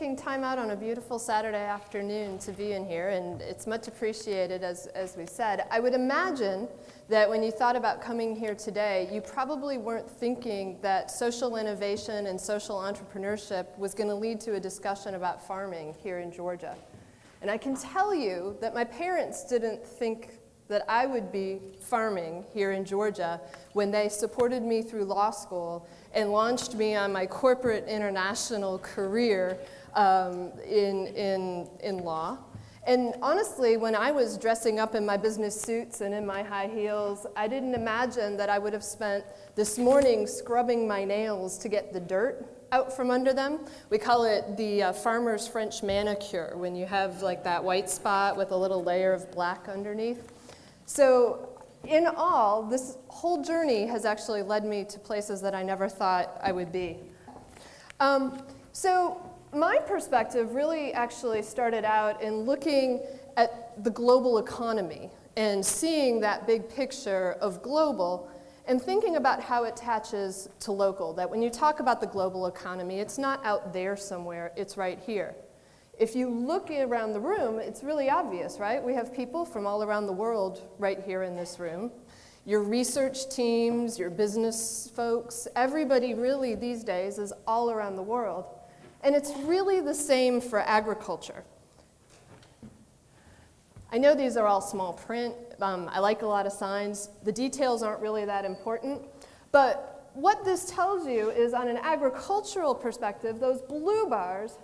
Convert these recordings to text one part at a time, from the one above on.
taking time out on a beautiful Saturday afternoon to be in here, and it's much appreciated, as we said. I would imagine that when you thought about coming here today, you probably weren't thinking that social innovation and social entrepreneurship was going to lead to a discussion about farming here in Georgia. And I can tell you that my parents didn't think that I would be farming here in Georgia when they supported me through law school and launched me on my corporate international career in law. And honestly, when I was dressing up in my business suits and in my high heels, I didn't imagine that I would have spent this morning scrubbing my nails to get the dirt out from under them. We call it the farmer's French manicure, when you have like that white spot with a little layer of black underneath. So in all, this whole journey has actually led me to places that I never thought I would be. So my perspective really actually started out in looking at the global economy and seeing that big picture of global and thinking about how it attaches to local, that when you talk about the global economy, it's not out there somewhere, it's right here. If you look around the room, it's really obvious, right? We have people from all around the world right here in this room. Your research teams, your business folks, everybody really these days is all around the world. And it's really the same for agriculture. I know these are all small print. I like a lot of signs. The details aren't really that important. But what this tells you is on an agricultural perspective, those blue bars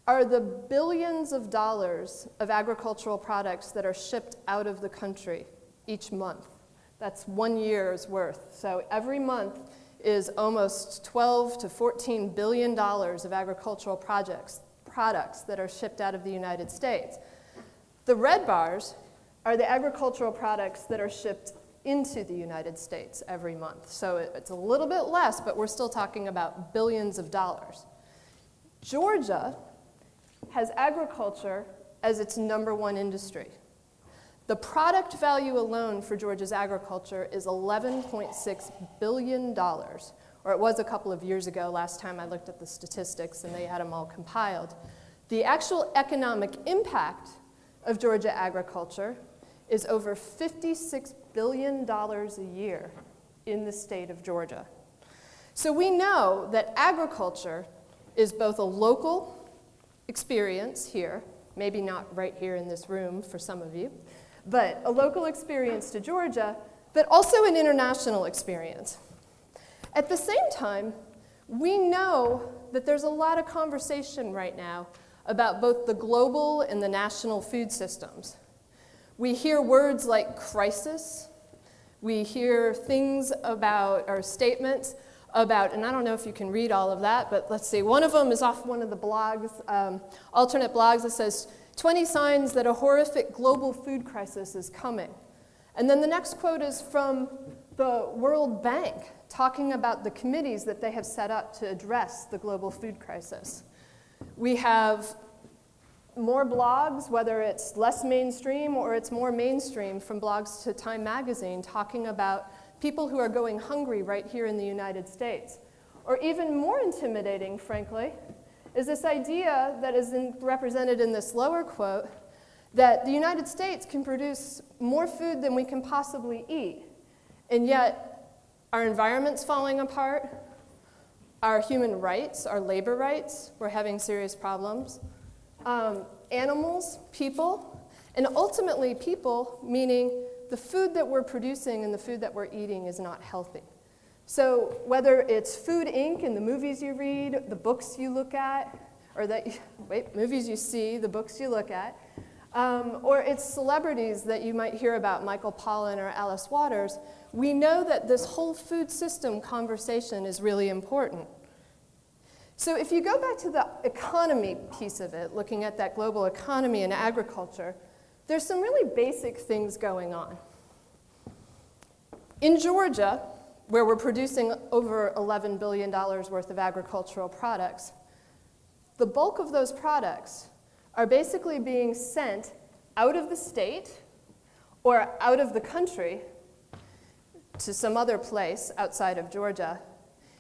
are the billions of dollars of agricultural products that are shipped out of the country each month. That's 1 year's worth. So every month is almost $12 to $14 billion of agricultural products that are shipped out of the United States. The red bars are the agricultural products that are shipped into the United States every month. So it's a little bit less, but we're still talking about billions of dollars. Georgia has agriculture as its #1 industry. The product value alone for Georgia's agriculture is $11.6 billion, or it was a couple of years ago, last time I looked at the statistics and they had them all compiled. The actual economic impact of Georgia agriculture is over $56 billion a year in the state of Georgia. So we know that agriculture is both a local experience here, maybe not right here in this room for some of you, but a local experience to Georgia, but also an international experience. At the same time, we know that there's a lot of conversation right now about both the global and the national food systems. We hear words like crisis. We hear things about, or statements about, and I don't know if you can read all of that, but let's see, one of them is off one of the blogs, alternate blogs, that says, 20 signs that a horrific global food crisis is coming. And then the next quote is from the World Bank, talking about the committees that they have set up to address the global food crisis. We have more blogs, whether it's less mainstream or it's more mainstream, from blogs to Time magazine, talking about people who are going hungry right here in the United States. Or even more intimidating, frankly, is this idea that is represented in this lower quote, that the United States can produce more food than we can possibly eat, and yet our environment's falling apart, our human rights, our labor rights, we're having serious problems, animals, people, and ultimately people, meaning the food that we're producing and the food that we're eating is not healthy. So whether it's Food Inc. in the movies you read, the books you look at, or movies you see, the books you look at, or it's celebrities that you might hear about, Michael Pollan or Alice Waters, we know that this whole food system conversation is really important. So if you go back to the economy piece of it, looking at that global economy and agriculture, there's some really basic things going on. In Georgia, where we're producing over $11 billion worth of agricultural products, the bulk of those products are basically being sent out of the state or out of the country to some other place outside of Georgia.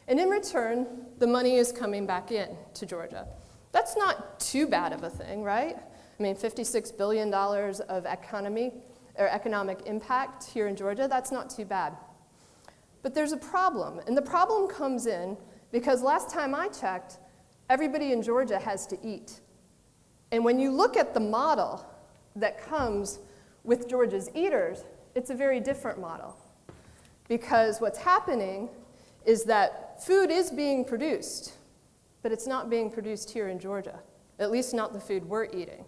And in return, the money is coming back in to Georgia. That's not too bad of a thing, right? I mean, $56 billion of economic impact here in Georgia, that's not too bad. But there's a problem, and the problem comes in because last time I checked, everybody in Georgia has to eat. And when you look at the model that comes with Georgia's eaters, it's a very different model. Because what's happening is that food is being produced, but it's not being produced here in Georgia, at least not the food we're eating.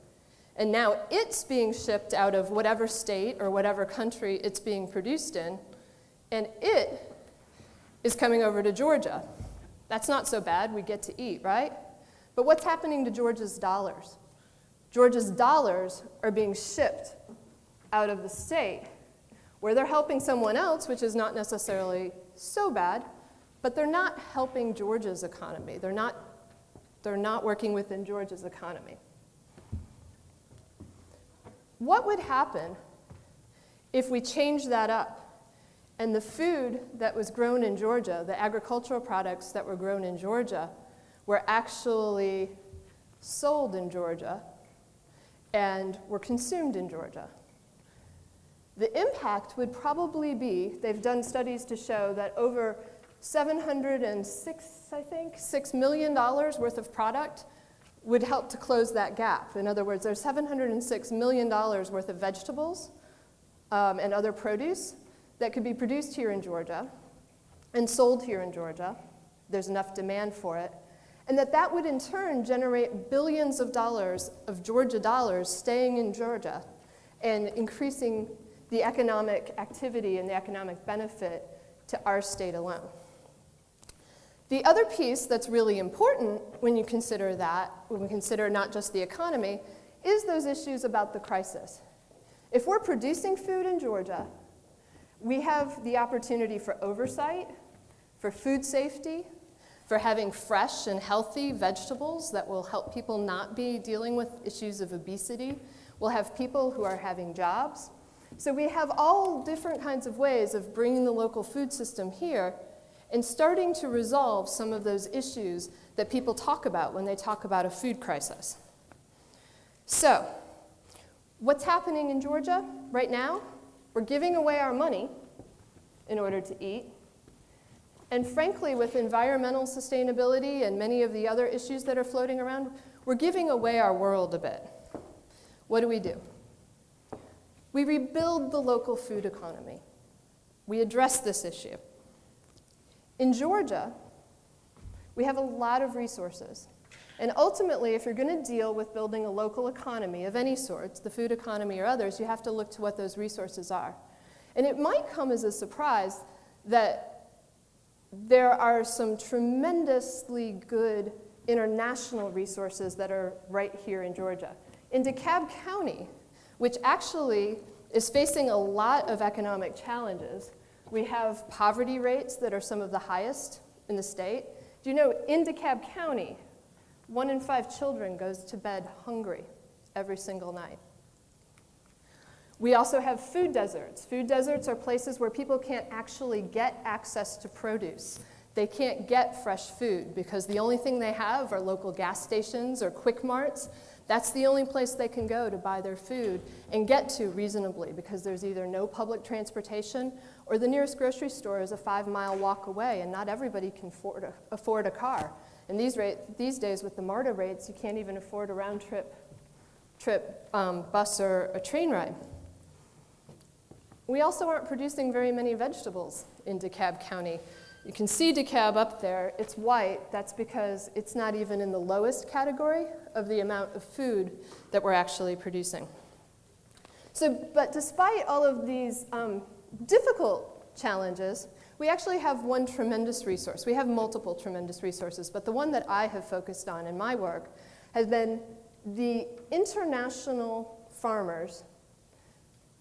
And now it's being shipped out of whatever state or whatever country it's being produced in, and it is coming over to Georgia. That's not so bad, we get to eat, right? But what's happening to Georgia's dollars? Georgia's dollars are being shipped out of the state, where they're helping someone else, which is not necessarily so bad, but they're not helping Georgia's economy. They're not working within Georgia's economy. What would happen if we changed that up and the food that was grown in Georgia, the agricultural products that were grown in Georgia, were actually sold in Georgia and were consumed in Georgia? The impact would probably be, they've done studies to show that over $6 million worth of product would help to close that gap. In other words, there's $706 million worth of vegetables and other produce that could be produced here in Georgia and sold here in Georgia. There's enough demand for it. And that would in turn generate billions of dollars of Georgia dollars staying in Georgia and increasing the economic activity and the economic benefit to our state alone. The other piece that's really important when you consider that, when we consider not just the economy, is those issues about the crisis. If we're producing food in Georgia, we have the opportunity for oversight, for food safety, for having fresh and healthy vegetables that will help people not be dealing with issues of obesity. We'll have people who are having jobs. So we have all different kinds of ways of bringing the local food system here and starting to resolve some of those issues that people talk about when they talk about a food crisis. So, what's happening in Georgia right now? We're giving away our money in order to eat. And frankly, with environmental sustainability and many of the other issues that are floating around, we're giving away our world a bit. What do? We rebuild the local food economy. We address this issue. In Georgia, we have a lot of resources. And ultimately, if you're going to deal with building a local economy of any sorts, the food economy or others, you have to look to what those resources are. And it might come as a surprise that there are some tremendously good international resources that are right here in Georgia. In DeKalb County, which actually is facing a lot of economic challenges, we have poverty rates that are some of the highest in the state. Do you know, in DeKalb County, 1 in 5 children goes to bed hungry every single night. We also have food deserts. Food deserts are places where people can't actually get access to produce. They can't get fresh food because the only thing they have are local gas stations or quick marts. That's the only place they can go to buy their food and get to reasonably because there's either no public transportation or the nearest grocery store is a 5-mile walk away, and not everybody can afford a car. And these days with the MARTA rates, you can't even afford a round-trip bus or a train ride. We also aren't producing very many vegetables in DeKalb County. You can see DeKalb up there. It's white. That's because it's not even in the lowest category of the amount of food that we're actually producing. But despite all of these difficult challenges, we actually have one tremendous resource. We have multiple tremendous resources, but the one that I have focused on in my work has been the international farmers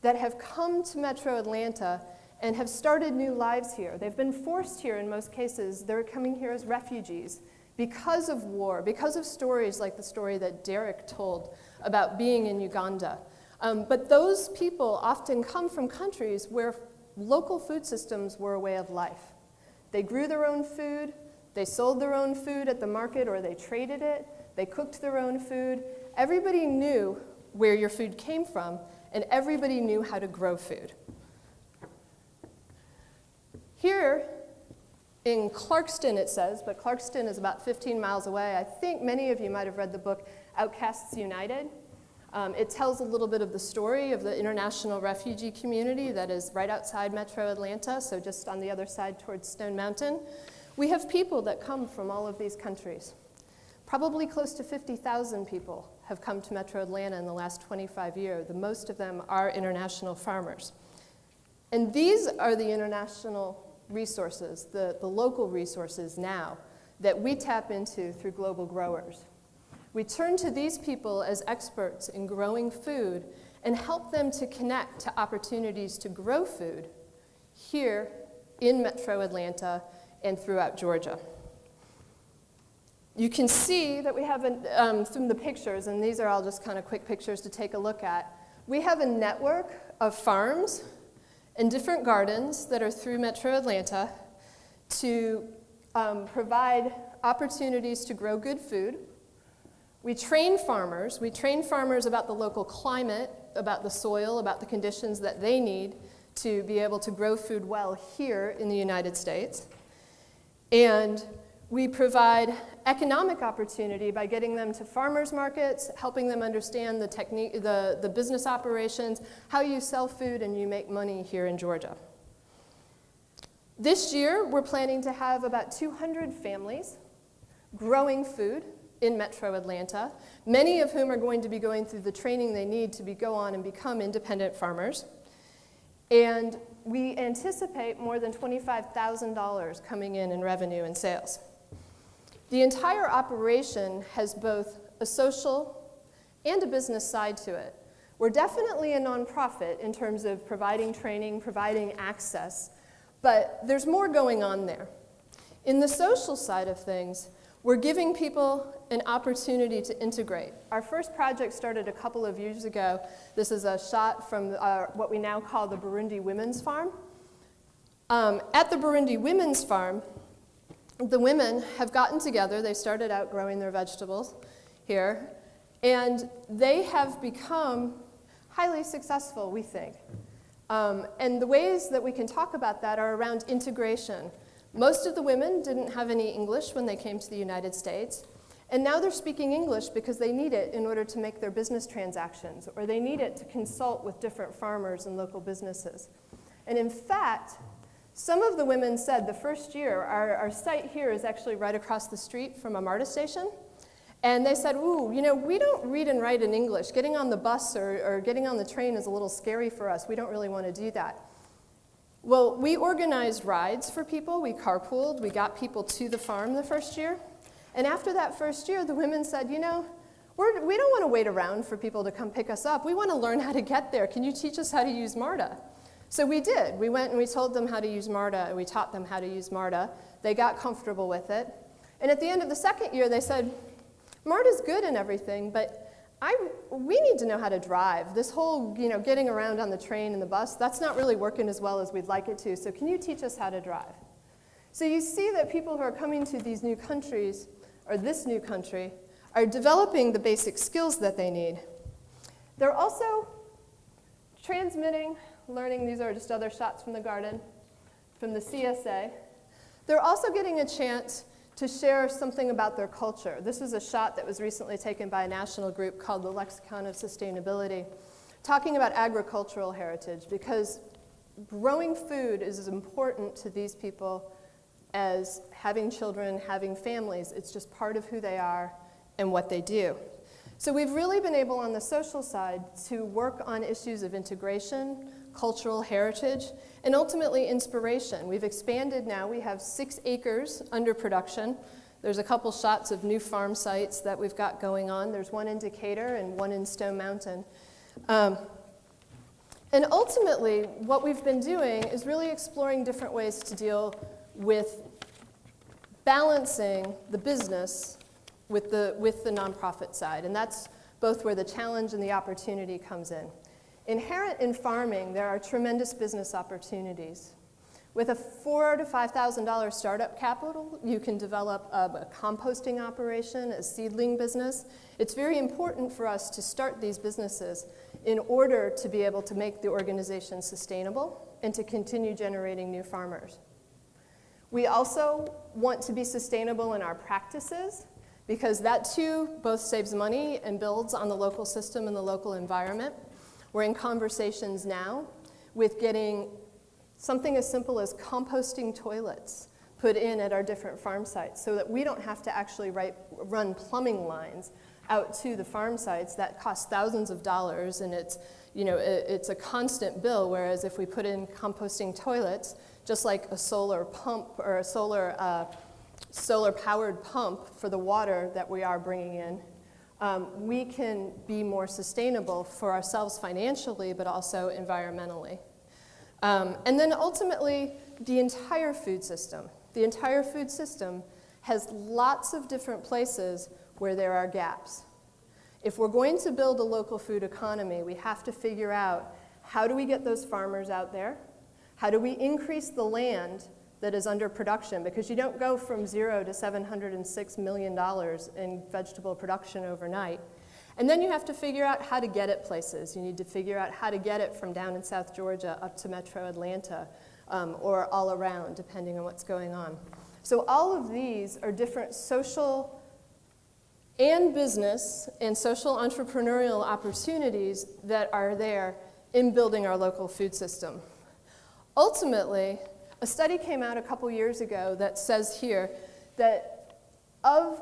that have come to Metro Atlanta and have started new lives here. They've been forced here in most cases. They're coming here as refugees because of war, because of stories like the story that Derek told about being in Uganda. But those people often come from countries where local food systems were a way of life. They grew their own food, they sold their own food at the market, or they traded it. They cooked their own food. Everybody knew where your food came from, and everybody knew how to grow food. Here in Clarkston, it says, but Clarkston is about 15 miles away. I think many of you might have read the book Outcasts United. It tells a little bit of the story of the international refugee community that is right outside Metro Atlanta, so just on the other side towards Stone Mountain. We have people that come from all of these countries. Probably close to 50,000 people have come to Metro Atlanta in the last 25 years. The most of them are international farmers. And these are the international resources, the local resources now that we tap into through global growers. We turn to these people as experts in growing food and help them to connect to opportunities to grow food here in Metro Atlanta and throughout Georgia. You can see that we have, from the pictures, and these are all just kind of quick pictures to take a look at, we have a network of farms and different gardens that are through Metro Atlanta to provide opportunities to grow good food. We train farmers. We train farmers about the local climate, about the soil, about the conditions that they need to be able to grow food well here in the United States. And we provide economic opportunity by getting them to farmers markets, helping them understand the technique, the business operations, how you sell food and you make money here in Georgia. This year, we're planning to have about 200 families growing food in Metro Atlanta, many of whom are going to be going through the training they need to go on and become independent farmers. And we anticipate more than $25,000 coming in revenue and sales. The entire operation has both a social and a business side to it. We're definitely a nonprofit in terms of providing training, providing access, but there's more going on there. In the social side of things, we're giving people an opportunity to integrate. Our first project started a couple of years ago. This is a shot from what we now call the Burundi Women's Farm. At the Burundi Women's Farm, the women have gotten together. They started out growing their vegetables here, and they have become highly successful, we think. And the ways that we can talk about that are around integration. Most of the women didn't have any English when they came to the United States, and now they're speaking English because they need it in order to make their business transactions, or they need it to consult with different farmers and local businesses. And in fact, some of the women said the first year, our site here is actually right across the street from a MARTA station, and they said, ooh, you know, we don't read and write in English. Getting on the bus or getting on the train is a little scary for us. We don't really want to do that. Well, we organized rides for people. We carpooled. We got people to the farm the first year. And after that first year, the women said, you know, we don't want to wait around for people to come pick us up. We want to learn how to get there. Can you teach us how to use MARTA? So we did. We went and we told them how to use MARTA, and we taught them how to use MARTA. They got comfortable with it. And at the end of the second year, they said, MARTA's good and everything, but we need to know how to drive. This whole, you know, getting around on the train and the bus, that's not really working as well as we'd like it to, so can you teach us how to drive? So you see that people who are coming to these new countries, or this new country, are developing the basic skills that they need. They're also transmitting, learning, these are just other shots from the garden, from the CSA. They're also getting a chance to share something about their culture. This is a shot that was recently taken by a national group called the Lexicon of Sustainability, talking about agricultural heritage, because growing food is as important to these people as having children, having families. It's just part of who they are and what they do. So we've really been able on the social side to work on issues of integration, cultural heritage, and ultimately inspiration. We've expanded now. We have 6 acres under production. There's a couple shots of new farm sites that we've got going on. There's one in Decatur and one in Stone Mountain. And ultimately, what we've been doing is really exploring different ways to deal with balancing the business with the nonprofit side. And that's both where the challenge and the opportunity comes in. Inherent in farming, there are tremendous business opportunities. With a $4,000 to $5,000 startup capital, you can develop a composting operation, a seedling business. It's very important for us to start these businesses in order to be able to make the organization sustainable and to continue generating new farmers. We also want to be sustainable in our practices, because that too both saves money and builds on the local system and the local environment. We're in conversations now with getting something as simple as composting toilets put in at our different farm sites so that we don't have to actually run plumbing lines out to the farm sites. That costs thousands of dollars, and it's a constant bill, whereas if we put in composting toilets, just like a solar pump or a solar-powered pump for the water that we are bringing in, we can be more sustainable for ourselves financially, but also environmentally. And then ultimately, the entire food system. The entire food system has lots of different places where there are gaps. If we're going to build a local food economy, we have to figure out, how do we get those farmers out there? How do we increase the land that is under production? Because you don't go from 0 to $706 million in vegetable production overnight. And then you have to figure out how to get it places. You need to figure out how to get it from down in South Georgia up to Metro Atlanta, or all around, depending on what's going on. So all of these are different social and business and social entrepreneurial opportunities that are there in building our local food system. Ultimately, a study came out a couple years ago that says here that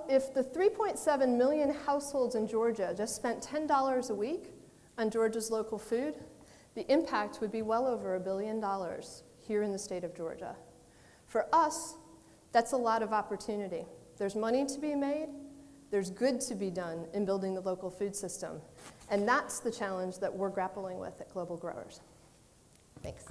if the 3.7 million households in Georgia just spent $10 a week on Georgia's local food, the impact would be well over $1 billion here in the state of Georgia. For us, that's a lot of opportunity. There's money to be made, there's good to be done in building the local food system, and that's the challenge that we're grappling with at Global Growers. Thanks.